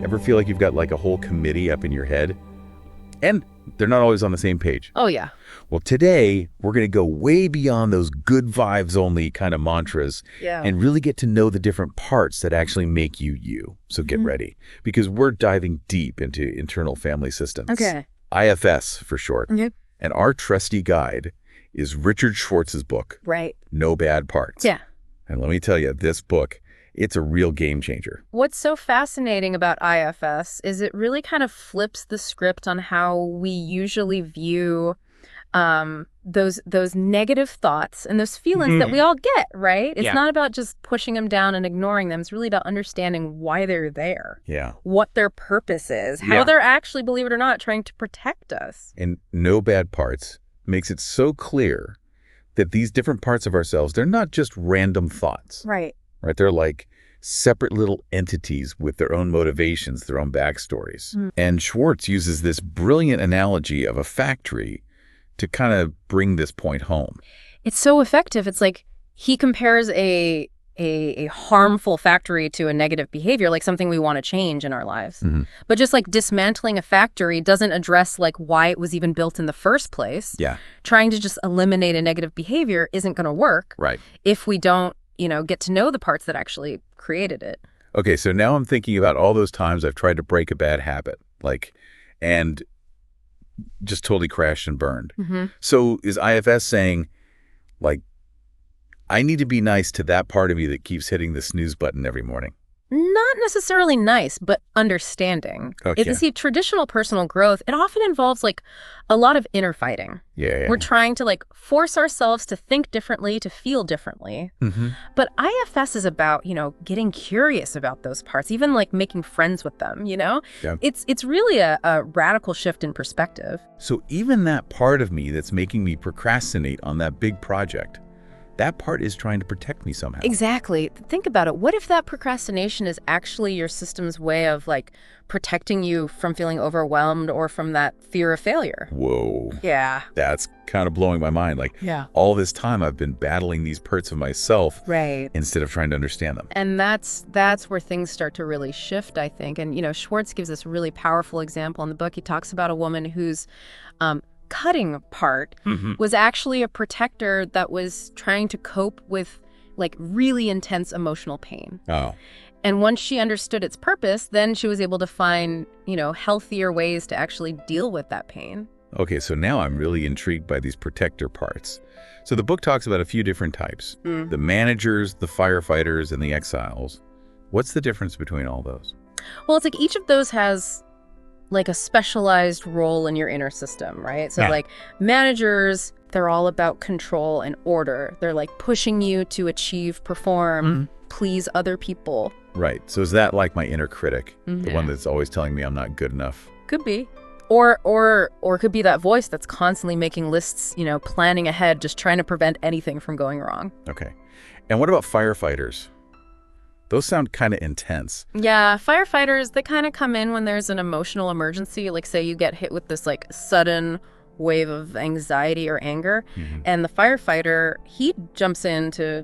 Ever feel like you've got like a whole committee up in your head? And they're not always on the same page. Oh, yeah. Well, today we're going to go way beyond those good vibes only kind of mantras and really get to know the different parts that actually make you you. So get ready, because we're diving deep into internal family systems. Okay. IFS for short. Okay. And our trusty guide is Richard Schwartz's book, Right. No Bad Parts. Yeah. And let me tell you, this book, it's a real game changer. What's so fascinating about IFS is it really kind of flips the script on how we usually view those negative thoughts and those feelings that we all get, right? It's not about just pushing them down and ignoring them. It's really about understanding why they're there. Yeah. What their purpose is. How they're actually, believe it or not, trying to protect us. And No Bad Parts makes it so clear that these different parts of ourselves, they're not just random thoughts. Right. Right? They're like separate little entities with their own motivations, their own backstories. And Schwartz uses this brilliant analogy of a factory to kind of bring this point home. It's so effective. It's like he compares a harmful factory to a negative behavior, like something we want to change in our lives. But just like dismantling a factory doesn't address like why it was even built in the first place. Yeah. Trying to just eliminate a negative behavior isn't going to work. Right. If we don't, get to know the parts that actually created it. Okay, so now I'm thinking about all those times I've tried to break a bad habit, and just totally crashed and burned. So is IFS saying, I need to be nice to that part of me that keeps hitting the snooze button every morning? Not necessarily nice, but understanding. Okay. You see, traditional personal growth, it often involves a lot of inner fighting. Yeah. We're trying to force ourselves to think differently, to feel differently. But IFS is about, getting curious about those parts, even making friends with them, Yeah. It's really a radical shift in perspective. So even that part of me that's making me procrastinate on that big project, that part is trying to protect me somehow. Exactly. Think about it. What if that procrastination is actually your system's way of protecting you from feeling overwhelmed or from that fear of failure? Whoa. Yeah. That's kind of blowing my mind. All this time I've been battling these parts of myself instead of trying to understand them. And that's where things start to really shift, I think. And, Schwartz gives this really powerful example in the book. He talks about a woman whose cutting part was actually a protector that was trying to cope with really intense emotional pain. Oh. And once she understood its purpose, then she was able to find, healthier ways to actually deal with that pain. Okay, so now I'm really intrigued by these protector parts. So the book talks about a few different types. The managers, the firefighters, and the exiles. What's the difference between all those? Well, it's each of those has a specialized role in your inner system, right? So managers, they're all about control and order. They're pushing you to achieve, perform, please other people. Right. So is that my inner critic, the one that's always telling me I'm not good enough? Could be. Or it could be that voice that's constantly making lists, planning ahead, just trying to prevent anything from going wrong. Okay. And what about firefighters? Those sound kind of intense. Yeah, firefighters, they kind of come in when there's an emotional emergency. Say you get hit with this sudden wave of anxiety or anger. And the firefighter, he jumps in to,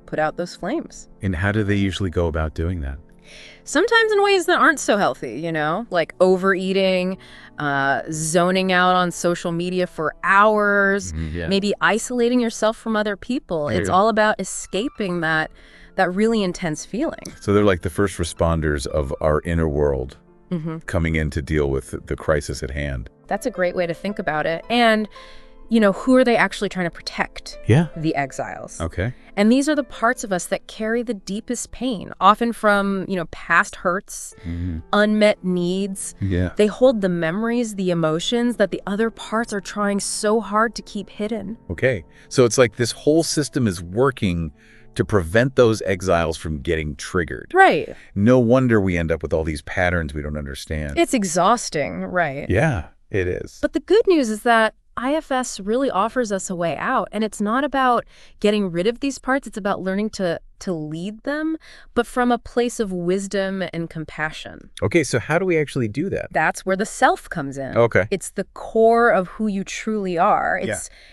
put out those flames. And how do they usually go about doing that? Sometimes in ways that aren't so healthy, overeating, zoning out on social media for hours, maybe isolating yourself from other people. It's all about escaping that really intense feeling. So they're like the first responders of our inner world coming in to deal with the crisis at hand. That's a great way to think about it. And, who are they actually trying to protect? Yeah. The exiles. Okay. And these are the parts of us that carry the deepest pain, often from, past hurts, unmet needs. Yeah. They hold the memories, the emotions that the other parts are trying so hard to keep hidden. Okay. So it's like this whole system is working to prevent those exiles from getting triggered. Right. No wonder we end up with all these patterns we don't understand. It's exhausting, right? Yeah, it is. But the good news is that IFS really offers us a way out. And it's not about getting rid of these parts. It's about learning to lead them, but from a place of wisdom and compassion. Okay, so how do we actually do that? That's where the self comes in. Okay. It's the core of who you truly are.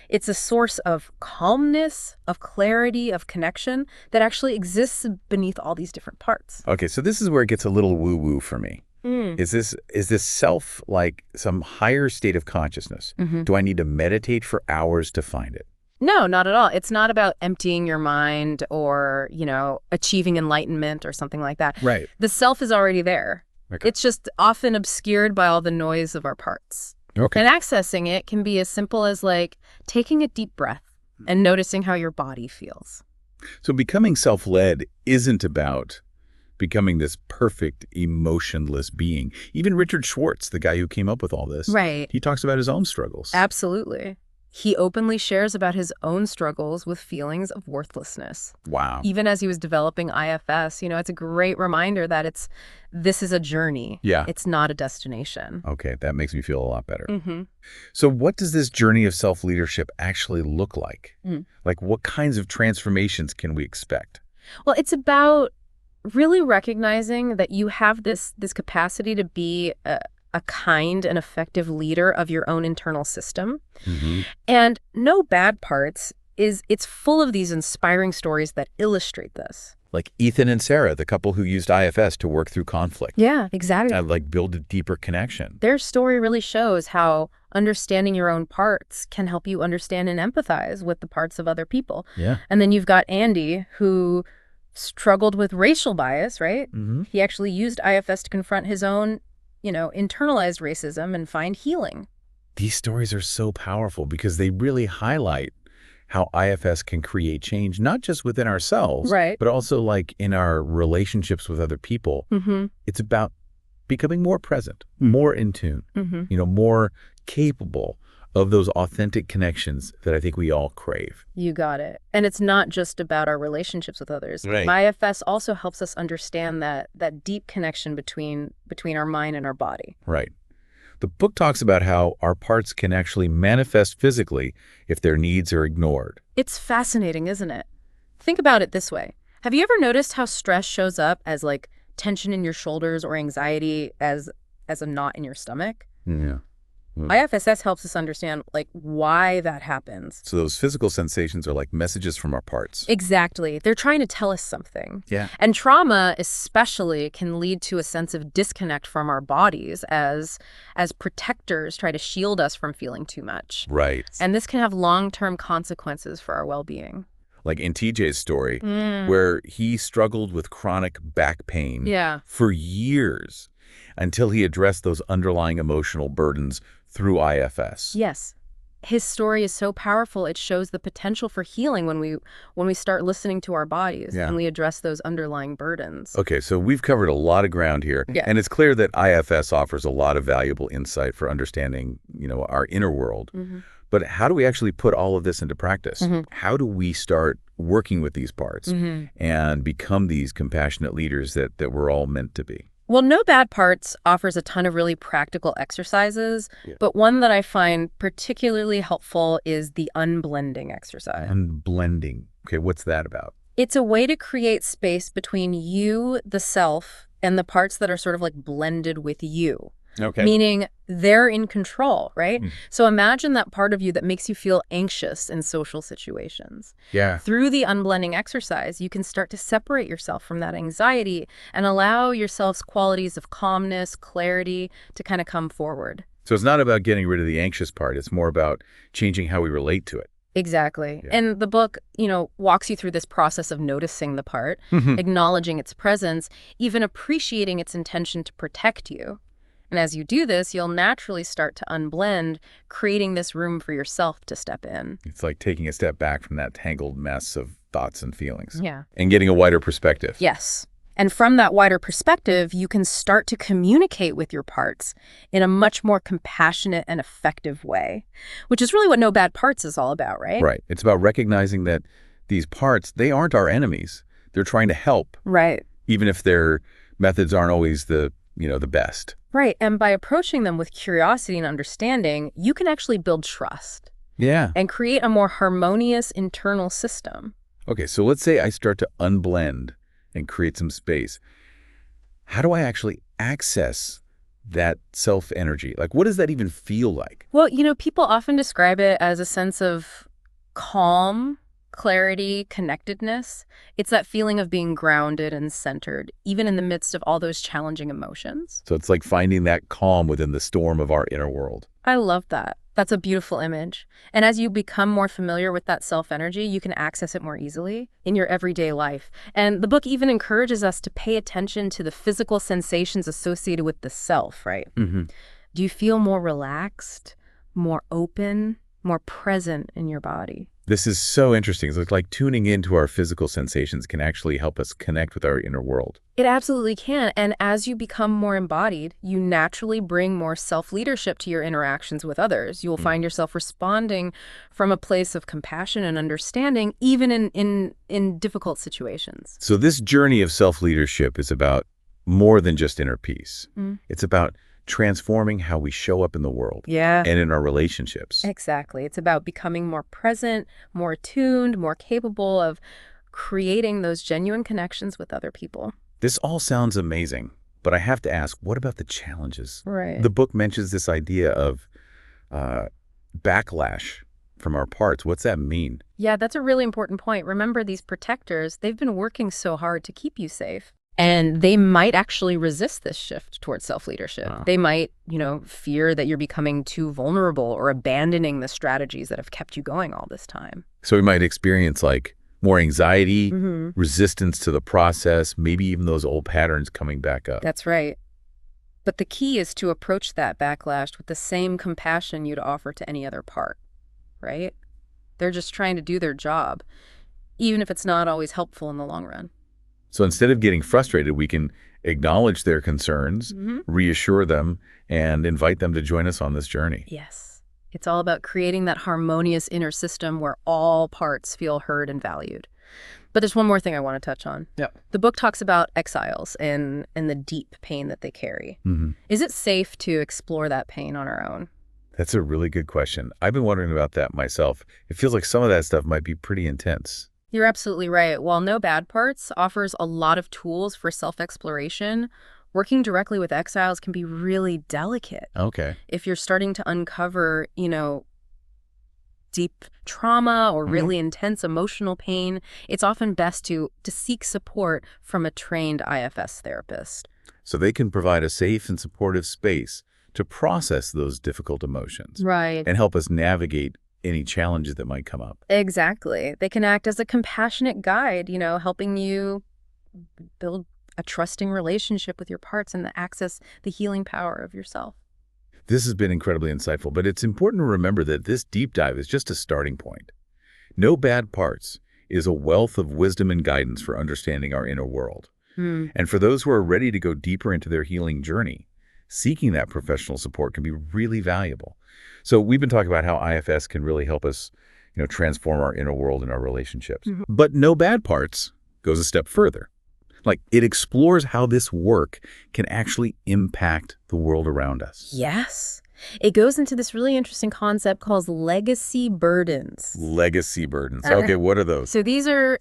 It's a source of calmness, of clarity, of connection that actually exists beneath all these different parts. Okay, so this is where it gets a little woo-woo for me. Is this self like some higher state of consciousness? Do I need to meditate for hours to find it? No, not at all. It's not about emptying your mind or, achieving enlightenment or something like that. Right. The self is already there. Okay. It's just often obscured by all the noise of our parts. Okay. And accessing it can be as simple as like taking a deep breath and noticing how your body feels. So becoming self-led isn't about becoming this perfect, emotionless being. Even Richard Schwartz, the guy who came up with all this, Right. he talks about his own struggles. Absolutely. He openly shares about his own struggles with feelings of worthlessness. Wow. Even as he was developing IFS, it's a great reminder that this is a journey. Yeah. It's not a destination. Okay, that makes me feel a lot better. So what does this journey of self-leadership actually look like? Like, what kinds of transformations can we expect? Well, it's about really recognizing that you have this capacity to be a kind and effective leader of your own internal system. And No Bad Parts it's full of these inspiring stories that illustrate this. Like Ethan and Sarah, the couple who used IFS to work through conflict. Yeah, exactly. And like build a deeper connection. Their story really shows how understanding your own parts can help you understand and empathize with the parts of other people. Yeah. And then you've got Andy, who struggled with racial bias, right? He actually used IFS to confront his own internalized racism and find healing. These stories are so powerful because they really highlight how IFS can create change, not just within ourselves, Right. but also like in our relationships with other people. It's about becoming more present, more in tune, more capable of those authentic connections that I think we all crave. You got it. And it's not just about our relationships with others. Right. IFS also helps us understand that deep connection between our mind and our body. Right. The book talks about how our parts can actually manifest physically if their needs are ignored. It's fascinating, isn't it? Think about it this way. Have you ever noticed how stress shows up as like tension in your shoulders or anxiety as a knot in your stomach? Yeah. IFSS helps us understand like why that happens. So those physical sensations are like messages from our parts. Exactly. They're trying to tell us something. Yeah. And trauma especially can lead to a sense of disconnect from our bodies as protectors try to shield us from feeling too much. Right. And this can have long-term consequences for our well-being. Like in TJ's story, where he struggled with chronic back pain for years until he addressed those underlying emotional burdens through IFS. Yes. His story is so powerful. It shows the potential for healing when we start listening to our bodies and we address those underlying burdens. Okay, so we've covered a lot of ground here. Yeah. And it's clear that IFS offers a lot of valuable insight for understanding, our inner world. But how do we actually put all of this into practice? How do we start working with these parts and become these compassionate leaders that we're all meant to be? Well, No Bad Parts offers a ton of really practical exercises, but one that I find particularly helpful is the unblending exercise. Unblending. Okay, what's that about? It's a way to create space between you, the self, and the parts that are sort of like blended with you. Okay. Meaning they're in control, right? So imagine that part of you that makes you feel anxious in social situations. Yeah. Through the unblending exercise, you can start to separate yourself from that anxiety and allow yourself's qualities of calmness, clarity to kind of come forward. So it's not about getting rid of the anxious part. It's more about changing how we relate to it. Exactly. Yeah. And the book, walks you through this process of noticing the part, acknowledging its presence, even appreciating its intention to protect you. And as you do this, you'll naturally start to unblend, creating this room for yourself to step in. It's like taking a step back from that tangled mess of thoughts and feelings. Yeah. And getting a wider perspective. Yes. And from that wider perspective, you can start to communicate with your parts in a much more compassionate and effective way, which is really what No Bad Parts is all about, right? Right. It's about recognizing that these parts, they aren't our enemies. They're trying to help. Right. Even if their methods aren't always the best. Right. And by approaching them with curiosity and understanding, you can actually build trust. Yeah. And create a more harmonious internal system. Okay, so let's say I start to unblend and create some space. How do I actually access that self-energy? Like, what does that even feel like? Well, people often describe it as a sense of calm, clarity, connectedness. It's that feeling of being grounded and centered, even in the midst of all those challenging emotions. So it's like finding that calm within the storm of our inner world. I love that. That's a beautiful image. And as you become more familiar with that self-energy, you can access it more easily in your everyday life. And the book even encourages us to pay attention to the physical sensations associated with the self, right? Mm-hmm. Do you feel more relaxed, more open, more present in your body? This is so interesting. It's like tuning into our physical sensations can actually help us connect with our inner world. It absolutely can. And as you become more embodied, you naturally bring more self-leadership to your interactions with others. You'll find yourself responding from a place of compassion and understanding, even in difficult situations. So this journey of self-leadership is about more than just inner peace. It's about transforming how we show up in the world and in our relationships. Exactly. It's about becoming more present, more attuned, more capable of creating those genuine connections with other people. This all sounds amazing, but I have to ask, what about the challenges? Right. The book mentions this idea of backlash from our parts. What's that mean? Yeah, that's a really important point. Remember, these protectors, they've been working so hard to keep you safe. And they might actually resist this shift towards self-leadership. Wow. They might, fear that you're becoming too vulnerable or abandoning the strategies that have kept you going all this time. So we might experience like more anxiety, resistance to the process, maybe even those old patterns coming back up. That's right. But the key is to approach that backlash with the same compassion you'd offer to any other part, right? They're just trying to do their job, even if it's not always helpful in the long run. So instead of getting frustrated, we can acknowledge their concerns, reassure them, and invite them to join us on this journey. Yes. It's all about creating that harmonious inner system where all parts feel heard and valued. But there's one more thing I want to touch on. Yeah. The book talks about exiles and the deep pain that they carry. Is it safe to explore that pain on our own? That's a really good question. I've been wondering about that myself. It feels like some of that stuff might be pretty intense. You're absolutely right. While No Bad Parts offers a lot of tools for self-exploration, working directly with exiles can be really delicate. Okay. If you're starting to uncover, deep trauma or really intense emotional pain, it's often best to seek support from a trained IFS therapist. So they can provide a safe and supportive space to process those difficult emotions. Right. And help us navigate any challenges that might come up. Exactly. They can act as a compassionate guide, helping you build a trusting relationship with your parts and access the healing power of yourself. This has been incredibly insightful, but it's important to remember that this deep dive is just a starting point. No Bad Parts is a wealth of wisdom and guidance for understanding our inner world. And for those who are ready to go deeper into their healing journey, seeking that professional support can be really valuable. So we've been talking about how IFS can really help us, transform our inner world and our relationships. But No Bad Parts goes a step further. Like, it explores how this work can actually impact the world around us. Yes. It goes into this really interesting concept called legacy burdens. Legacy burdens. Okay, what are those? So these are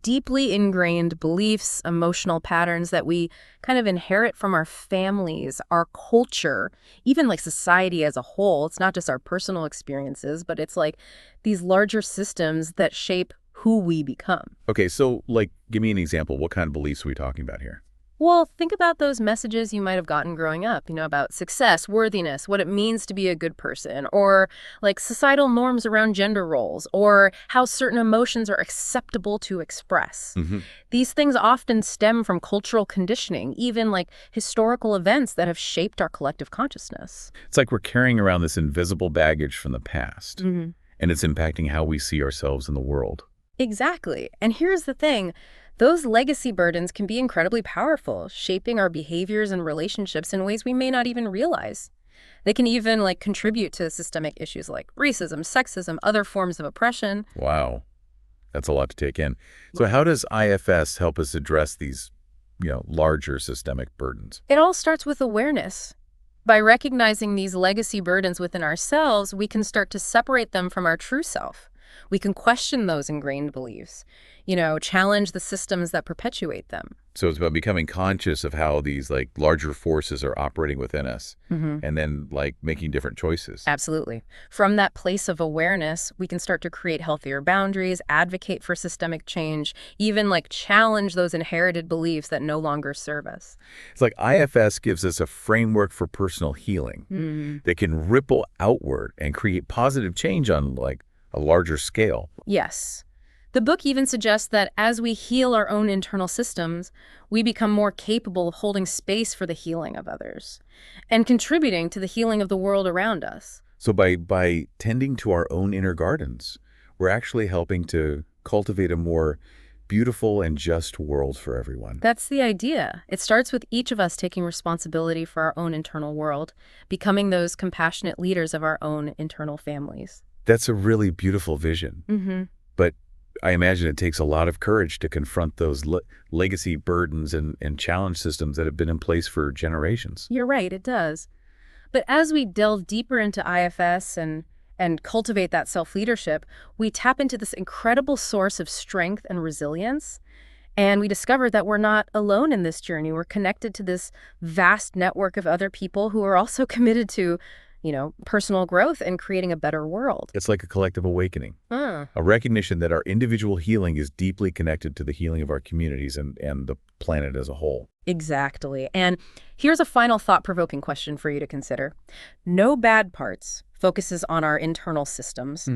deeply ingrained beliefs, emotional patterns that we kind of inherit from our families, our culture, even like society as a whole. It's not just our personal experiences, but it's like these larger systems that shape who we become. Okay, so like, give me an example. What kind of beliefs are we talking about here? Well, think about those messages you might have gotten growing up, about success, worthiness, what it means to be a good person, or like societal norms around gender roles, or how certain emotions are acceptable to express. These things often stem from cultural conditioning, even like historical events that have shaped our collective consciousness. It's like we're carrying around this invisible baggage from the past, and it's impacting how we see ourselves in the world. Exactly. And here's the thing. Those legacy burdens can be incredibly powerful, shaping our behaviors and relationships in ways we may not even realize. They can even contribute to systemic issues like racism, sexism, other forms of oppression. Wow. That's a lot to take in. So how does IFS help us address these, larger systemic burdens? It all starts with awareness. By recognizing these legacy burdens within ourselves, we can start to separate them from our true self. We can question those ingrained beliefs, challenge the systems that perpetuate them. So it's about becoming conscious of how these like larger forces are operating within us and then like making different choices. Absolutely. From that place of awareness, we can start to create healthier boundaries, advocate for systemic change, even like challenge those inherited beliefs that no longer serve us. It's like IFS gives us a framework for personal healing that can ripple outward and create positive change on like a larger scale. Yes. The book even suggests that as we heal our own internal systems, we become more capable of holding space for the healing of others and contributing to the healing of the world around us. So by tending to our own inner gardens, we're actually helping to cultivate a more beautiful and just world for everyone. That's the idea. It starts with each of us taking responsibility for our own internal world, becoming those compassionate leaders of our own internal families. That's a really beautiful vision. But I imagine it takes a lot of courage to confront those legacy burdens and challenge systems that have been in place for generations. You're right, it does. But as we delve deeper into IFS and cultivate that self-leadership, we tap into this incredible source of strength and resilience. And we discover that we're not alone in this journey. We're connected to this vast network of other people who are also committed to personal growth and creating a better world. It's like a collective awakening, a recognition that our individual healing is deeply connected to the healing of our communities and the planet as a whole. Exactly. And here's a final thought-provoking question for you to consider. No bad parts focuses on our internal systems.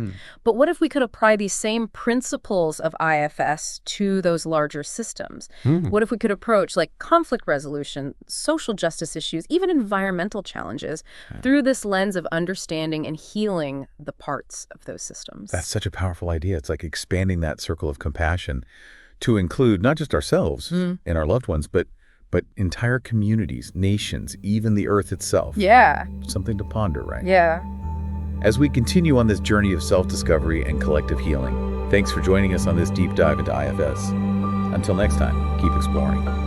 But what if we could apply these same principles of IFS to those larger systems? What if we could approach like conflict resolution, social justice issues, even environmental challenges through this lens of understanding and healing the parts of those systems? That's such a powerful idea. It's like expanding that circle of compassion to include not just ourselves and our loved ones, but entire communities, nations, even the earth itself. Yeah. Something to ponder, right? Yeah. As we continue on this journey of self-discovery and collective healing, thanks for joining us on this deep dive into IFS. Until next time, keep exploring.